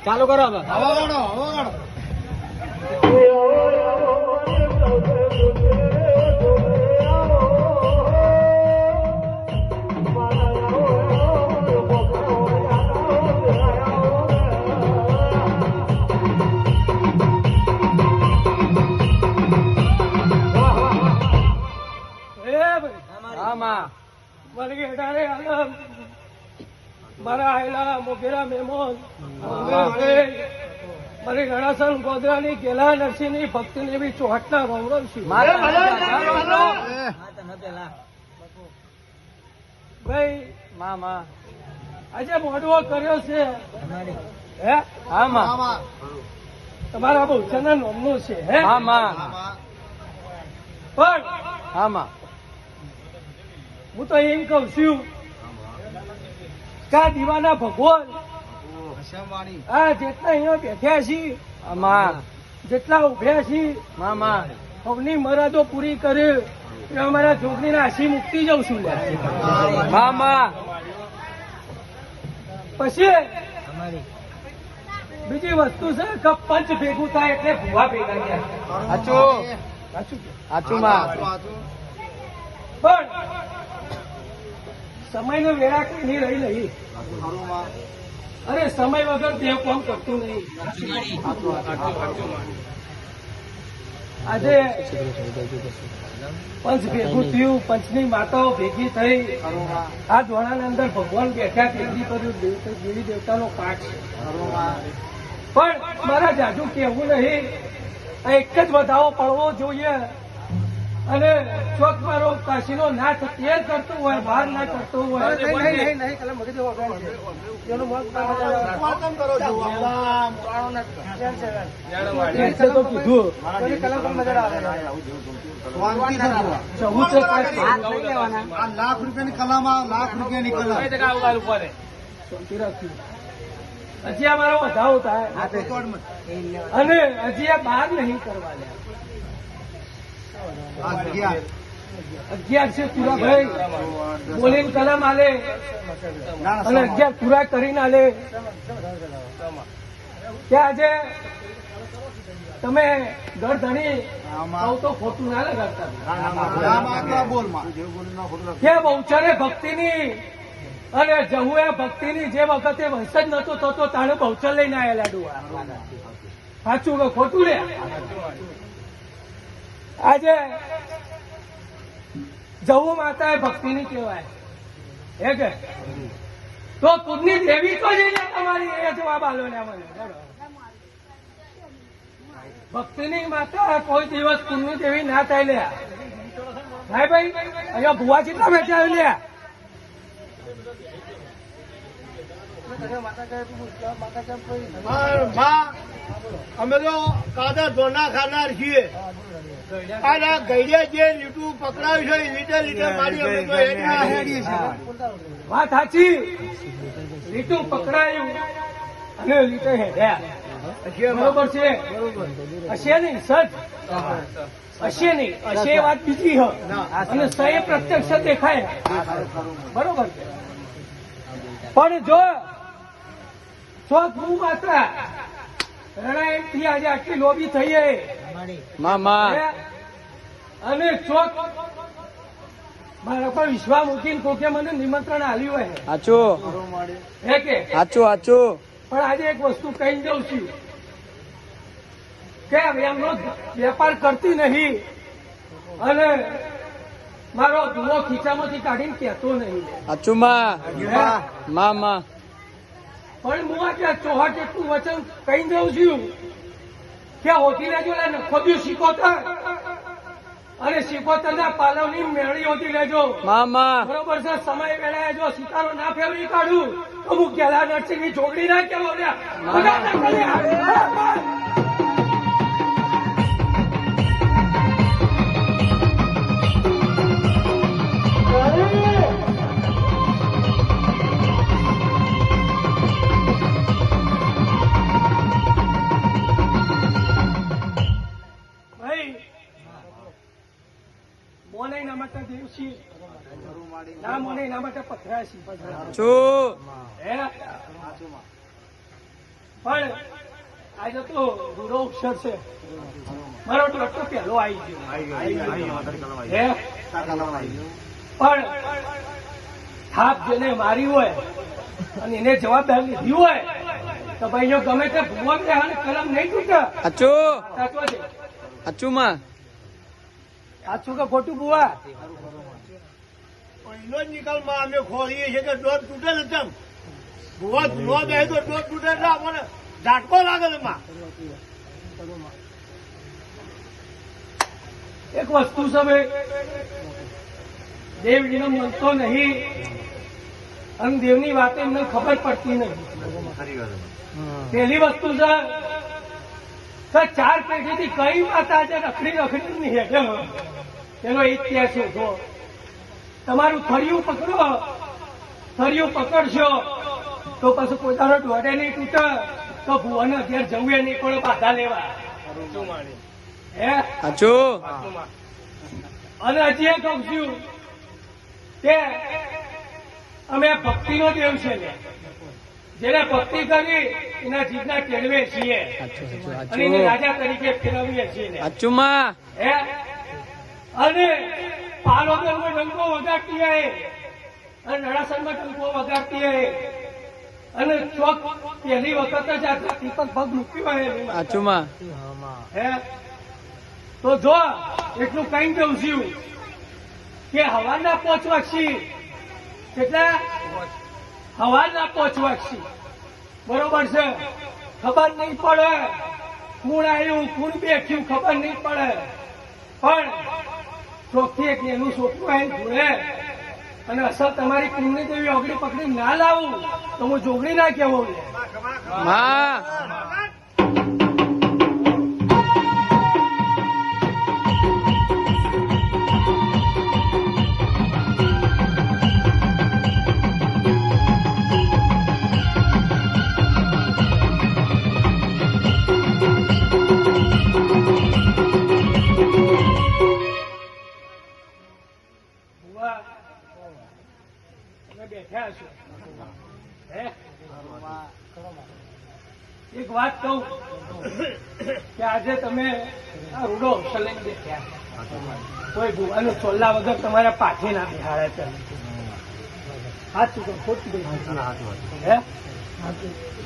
ચાલુ કરો હવે. મારા આયેલા મોગેરા મહેમાન મારી રણાસણ ગોધરાની ગેલા નરસિંહની ભક્તિની બી ચોહટના ગૌરવ છું. ભાઈ આજે મોડવો કર્યો છે હે તમારા બહુચરના નોમનું છે હે પણ હું તો એમ કઉ છું કે આ દીવાના ભગવાન હા જેટલા અહીંયા બેઠ્યા છીએ જેટલા ઉભ્યા છીએ સૌની મરાદો પૂરી કરે અમારા જોગણીના હાસી મુક્તિ જઉં છું. પછી બીજી વસ્તુ છે કે પંચ ભેગું થાય એટલે ભૂવા ભેગા થાય. પણ સમયનો વેળા કઈ નહીં રહી નહીં. અરે સમય વગર દેવ કામ કરતું નહીં. આજે પંચ ભેગું થયું, પંચની માતાઓ ભેગી થઈ, આ ધોળાના અંદર ભગવાન બેઠા ભેગી કર્યું, દેવી દેવતાનો પાઠ છે. પણ મારા જાજુ કહેવું નહીં, આ એક જ વધાવો પડવો જોઈએ. અને ચોક મારો કાશીનો નાથ તેર કરતું હોય, બહાર ના કરતું હોય તો કીધું લાખ રૂપિયાની કલામાં લાખ રૂપિયાની કલા હજી આ મારો વધાવો થાય અને હજી આ બહાર નહીં કરવા લે. 11 છે તુરાભાઈ બોલીને કલમ આલે અને 11 પૂરા કરીને આલે. ત્યાં આજે તમે ગરધણી તો ખોટું ના લગાડતા. ત્યાં બહુચરે ભક્તિની અને જહુએ ભક્તિની જે વખતે વંશ જ નતો થતો તાણે બહુચર લઈને આવેલા ડુઆ. સાચું કે ખોટું લે? આજે જવું માતા એ ભક્તિની કહેવાય હે કે તો કુદની દેવી તો જઈને તમારી એ જવાબ આલો ને મને. ભક્તિની માતા કોઈ દિવસ કુદની દેવી ના થાય લે. ભાઈ અહીંયા ભુવા કેટલા બેઠા લે. અમે તો કાદા ધોના ખાનાર છીએ. આ ગઈડિયા જે લીટું પકડાયું છે લીટર લીટર મારી અમે તો હેડીએ છીએ. વાત સાચી, લીટું પકડાયું અને લીટર હેડ્યા બરોબર છે. હશે નહીં સજ હશે નહીં, હશે વાત બીજી હોય અને સહી પ્રત્યક્ષ દેખાય બરોબર છે. પણ જો ચોક હું માત્ર રણાયણથી આજે આટલી લોબી થઈ અને ચોક મારા પર વિશ્વાસ મૂકીને કોકે મને નિમંત્રણ આપ્યું હોય હે કે પણ આજે એક વસ્તુ કહી દઉં છું કે એમનો વેપાર કરતી નહીં અને મારો ધુઓ ખીચામાંથી કાઢીને કહેતો નહીં. પણ હું આજે ચોહટ એટલું વચન કહી દઉં છું કે હોતી લેજો ખોદ્યું શીખોતર અને શીખોતરના પાલવની મેળી હોતી લેજો બરોબર છે. સમય વેળાએ જો સિતારો ના ફેરવી કાઢું તો હું ગેલા નરસિંહની જોગડી ના કેવો મોને એના માટે દેવસી ના મોને એના માટે પથરાશી પણ આજે તો રૂડો અક્ષર છે. મારો ડોક્ટર પહેલો આવી ગયો. પણ થાપ જેને મારી હોય અને એને જવાબદારી લીધી હોય તો ભાઈઓ ગમે તે ભૂવા કલમ નહીં તૂટે. સાચો છે. સાચું કે ખોટું ભૂવા? પહેલો જ નિકાલમાં અમે ખોરીએ છીએ કે દોધ તૂટે ને તેમ ભૂવા ધૂળો બે તો દોધ તૂટે એટલે આપણને ઝાટકો લાગે એમાં. એક વસ્તુ છે ભાઈ, દેવજીને મળતો નહીં અને દેવની વાત એમને ખબર પડતી નહીં. પહેલી વસ્તુ છે કે 4 પેઢીથી કઈ વાત આજે રખડી નહીં હેઠે એનો ઇતિહાસ શોધો. તમારું થળિયું પકડો, થળિયું પકડશો તો પછી પોતાનો દોડે નહીં તૂટે તો ભુવાને ઘેર જવું એ નહીં પડે બાધા લેવા. હે અને હજી એ કહું છું કે અમે ભક્તિનો દેવ છે ને, જેને ભક્તિ કરી એના જીભના કેળવે છીએ અને એને રાજા તરીકે ફેરવીએ છીએ. હે અને પાલોદરમાં ડંકો વગાડતી હે અને નડાસરમાં ડંકો વગાડતી હે અને ચોક પહેલી વખત જ આ ધરતી પર પગ મૂક્યો હે. તો જો એટલું કઈ દઉં છું કે હવાના 5 વાગશી, કેટલા હવાના 5 વાગશી, બરોબર છે? ખબર નહીં પડે કોણ આવ્યું કોણ બેઠ્યું, ખબર નહીં પડે. પણ ચોકથી એક એનું છોકરું આવી જોડે અને અસર તમારી કુંડની દેવી ઓગળી પકડી ના લાવું તો હું જોગણી ના કહેવો. બેઠા છો એક વાત કહું કે આજે તમે આ રૂડો અવસર લઈને બેઠ્યા, કોઈ ભૂવાનું ચોલ્લા વગર તમારા પાછી ના બિહાડે છે. હાથ ચૂકો ખોટું હે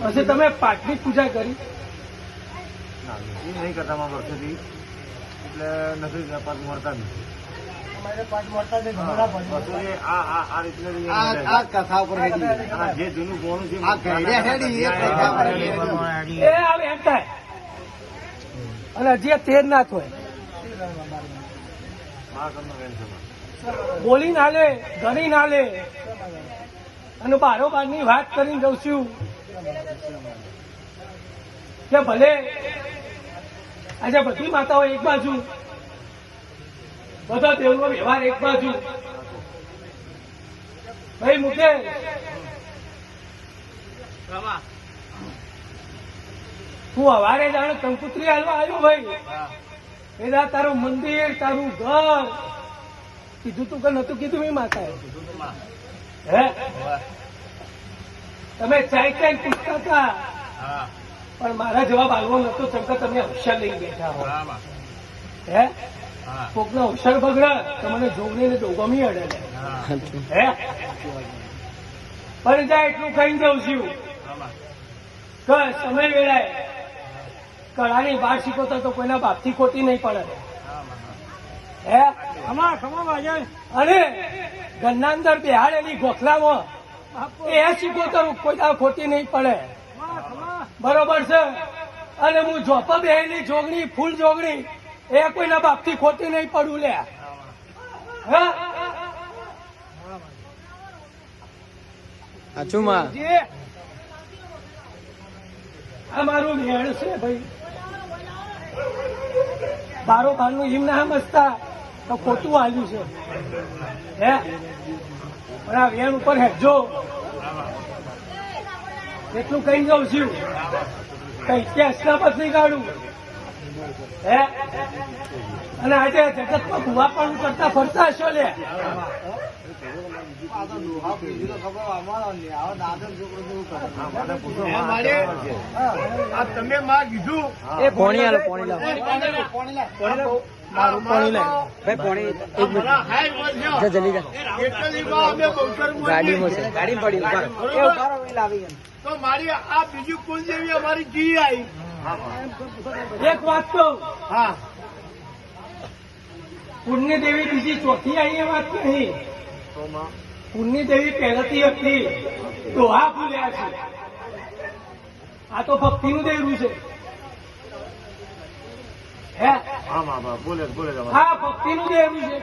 પછી તમે પાઠની પૂજા કરી નહીં કરતા વર્ષોથી એટલે નથી પાઠ મળતા નથી. જે જૂનું ગોણું છે અને હજી તેર ના થાય બોલી ના લે, ગણી ના લે અને બારોબાર ની વાત કરીને જઉં છું કે ભલે આજે બધી માતાઓ એક બાજુ, બધો દેવનો વ્યવહાર એક બાજુ. ભાઈ મુકેશ, તું હવારે જાણે કંકુત્રી હાલવા આવ્યો ભાઈ, એના તારું મંદિર તારું ઘર કીધું તું કે નતું કીધું એ માતાએ? હે તમે ચાઈ પૂછતા હતા પણ મારા જવાબ આવવો નતો ચમકા તમે હોશિયાર લઈ બેઠા હો. હે કોકનો હોશિયાર બગડે તો મને જોગણીને ડોગમી અડે હે. પણ જાય એટલું કઈ દઉં છું કે સમય વેળાએ કળાની બહાર શીખવતા તો કોઈના બાપથી ખોટી નહીં પડે. હે અને ઘરના અંદર બેહાડેલી ગોખલામાં એ શીખવતા કોઈ ખોટી નહીં પડે, બરોબર છે? અને હું જોપા બેહેલી જોગણી ફૂલ જોગણી એ કોઈના બાપથી ખોટી નહીં પડું લે. આ મારું મેળ છે ભાઈ, બારોબારનું હિમ ના સમજતા તો ખોટું આવ્યું છે. હે પણ આ વેણ ઉપર હેજો એટલું કઈ જાઉં છું કઈ ઇતિહાસના બદલી કાઢું. હે અને આજે જગતમાં ભૂવા પણ કરતા ફરતા હશો લે. આ તો ડોહા પીધી તો ખબર અમારો ને આવો દાદા છોકરો કેવું કરે મને પૂછો હે મારે આ તમે માં કીધું એ પોણી આલો પોણી લાવ મારું પોણી લાવ ભાઈ પોણી એક મિનિટ હાઈ વર્ષ જા જલ્દી જા એટલીમાં અમે બહુચરમાં ગાડીમાં છે ગાડી પડી ઉભા બરોબર? તો મારી આ બીજી કુલ જેવી અમારી જી આવી એક વાત કહું, હા પુણ્ય દેવી બીજી ચોથી આવી એ વાત નહીં. તો માં પુણ્ય દેવી પહેલાથી હતી ડોહા ફૂલ્યા છે. આ તો ભક્તિનું દેવું છે. હે હા માં બોલે તમારે હા ભક્તિનું દેવું છે.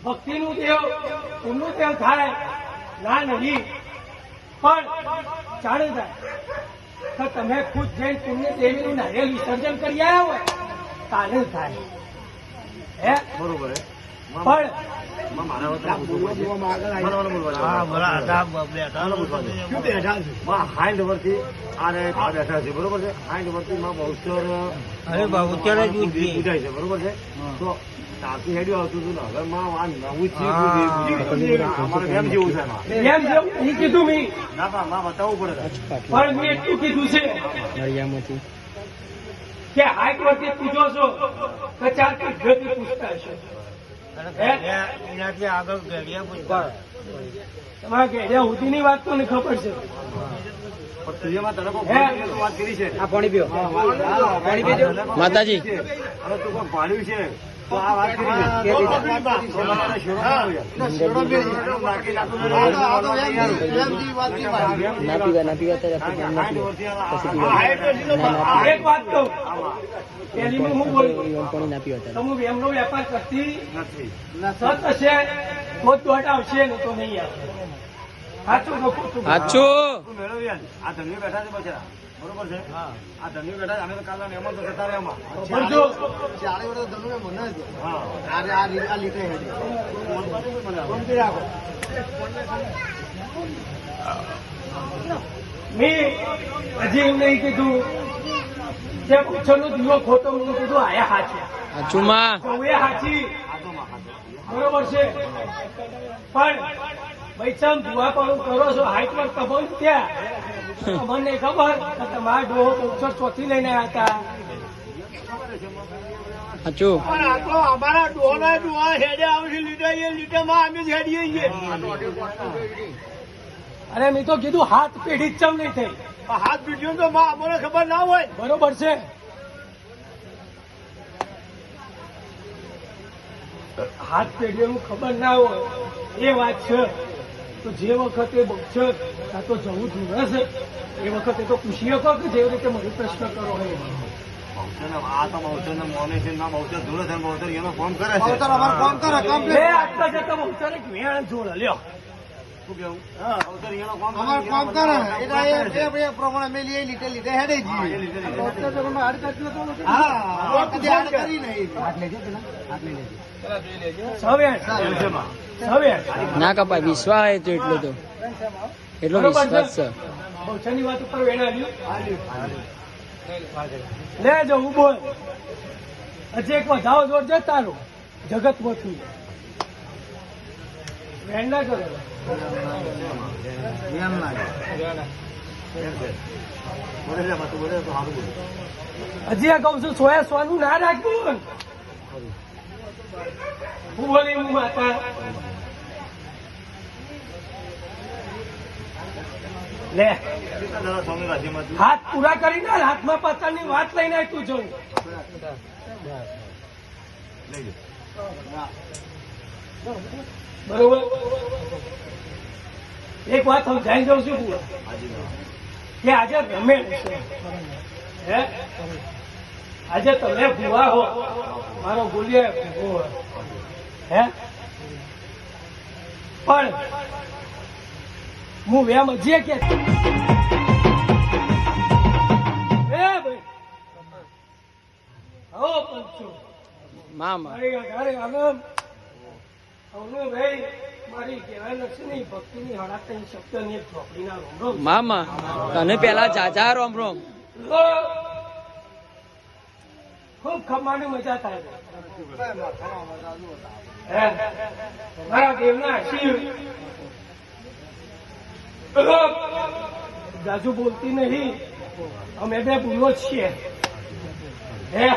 ભક્તિનું દેવ પુણ્ય દેવ થાય ના નહીં પણ જાણે થાય તો તમે ખુદ જઈને પુણ્ય દેવીનું નારિયેળ વિસર્જન કરી આવ્યા હોય તારે થાય. હે બરોબર હે પણ માં મારા વતન પૂછવું પડશે. મને બોલવા દો. હા બોલા હતા મને પૂછવા દો. શું બેઠા છે માં 60 વર્ષથી આને આ બેઠા છે બરોબર છે 60 વર્ષથી માં બહુચર અરે બાબુ ત્યારે જ પૂજાય છે બરોબર છે તો ત્યાંથી હેડ્યું આવતું હતું ને હવે માં આ નવું જ અમારે કેમ જેવું છે માં એમ જેવું નહીં કીધું મેં, ના પણ માં બતાવવું પડે પણ મેં એટલું કીધું છે નળિયામાંથી કે હાઈટ વખતે પૂછો છો કે ચાર કઈ ઘરથી પૂછતા હશો. હે? એનાથી આગળ ઘડિયા પૂછતા તમારા ઘેડિયા સુધીની વાત તો ને ખબર છે. પણ તુજેમાં તને કોઈ હે? વાત કરી છે આ પાણી પીઓ પાણી પીજો માતાજી. હવે તું કોઈ પાડ્યું છે તો આ વાત કરી છે તમારે શેરો હા. શેરો નાખી નાખું ના પીવા ના પીવા ત્યારે આપણે ધ્યાન ના પીવા એક વાત કહું, પહેલી હું બોલું પાણી ના પીવા ત્યારે તો હું એમનો વેપાર કરતી નથી સત હશે તો જ દોડ આવશે ને તો નહીં આવે. સાચું તો ખોટું? સાચું તું મેળવી આલ. આ ધન્ય બેઠા છે બચારા બરોબર છે આ ધન્ય બેઠા છે અમે તો કાલના મહેમાન તો જતા રહ્યા એમાં સમજો. હા મેં હજી એમ નહીં કીધું જે પૂછોનો દીવો ખોટો મેં કીધું આયા હાચી સાચું માં તો એ હાચી બરોબર છે. પણ ભાઈ ચમ ભૂવાપણું કરો છો હાઈટ પર કબોલ ત્યાં મને ખબર કે તમારા ડોહો બહુચર ચોથી લઈને આવ્યા હતા. સાચું પણ આ તો અમારા ડોહા ડોહા હેડે આવશે લીધે એ લીધેમાં અમે જ હેડીએ છીએ અને મેં તો કીધું હાથ પેઢી જ ચમ નહીં થઈ. પણ હાથ પીટ્યો તો માં અમને ખબર ના હોય બરોબર છે. હાથ પેઢીઓનું ખબર ના હોય એ વાત છે. તો જે વખતે બહુચર કાં તો જવું જુએ છે એ વખતે તો પૂછી શકો કે જેવી રીતે મને પ્રશ્ન કરો હોય. આ તો બહુચરને મોને છે ના બહુચર જોડે છે બહુચર એનો ફોન કરે છે એ આટલા જતા બહુચર એક વેણ જોડ લ્યો. શું કેવું હા. બહુચર એનો ફોન સવેણ સવેણ ના કપાય વિશ્વાસ હોય તો એટલો વિશ્વાસ છે બહુચરની વાત ઉપર વેણ આવ્યું લે જવું બોલ હજી એક વધાવો જોર જતા રહો જગત માંથી વેણ ના કરો. હજી આ કહું છું 100 નું ના રાખવું. હું બોલી હું માતા લે સ્વામી રાજીમાં હાથ પૂરા કરીને હાથમાં પત્તાની વાત લઈને આય તું જોઉં. લઈ બરોબર એક વાત સમજાઈ દઉં છું હું કે આજે રમે છે હે આજે તમે ભૂવા હો મારો બોલીએ ભૂવો હે પણ હું વેમ હજીએ કે ભાઈ હો પંચો મામા મારી ઘરે આનંદ અમને ભાઈ મારી કહેવાય નથી નહીં ભક્તિની હડાતની શબ્દની એક ચોપડીના રોમ મામા તને પેલા જાજા રોમ રોમ ખૂબ ખમવાની મજા થાય હે? મારા દેવના શિવ જાજુ બોલતી નહીં, અમે બે ભૂલો જ છીએ હે.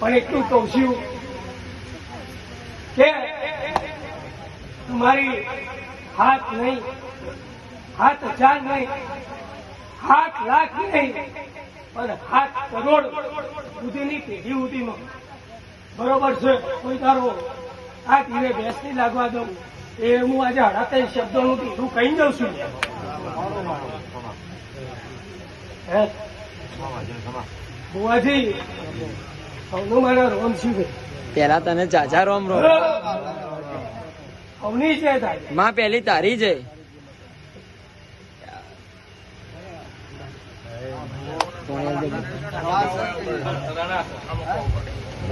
પણ એટલું કહું છું કે તમારી હાથ નહીં, 7,000 નહીં, 7 લાખ નહીં, પણ 7 કરોડ સુધીની પેઢી સુધીમાં બરોબર છે. કોઈ તારો આ ધીરે બેસ નહીં લાગવા દઉં એ હું આજે 38 શબ્દોનું કીધું કહી દઉં છું હે બુવાજી. સૌનું મારા રોમ શું છે? પેલા તને ચાચા રોમ રોમ. અવની છે થાય માં પેલી તારી છે.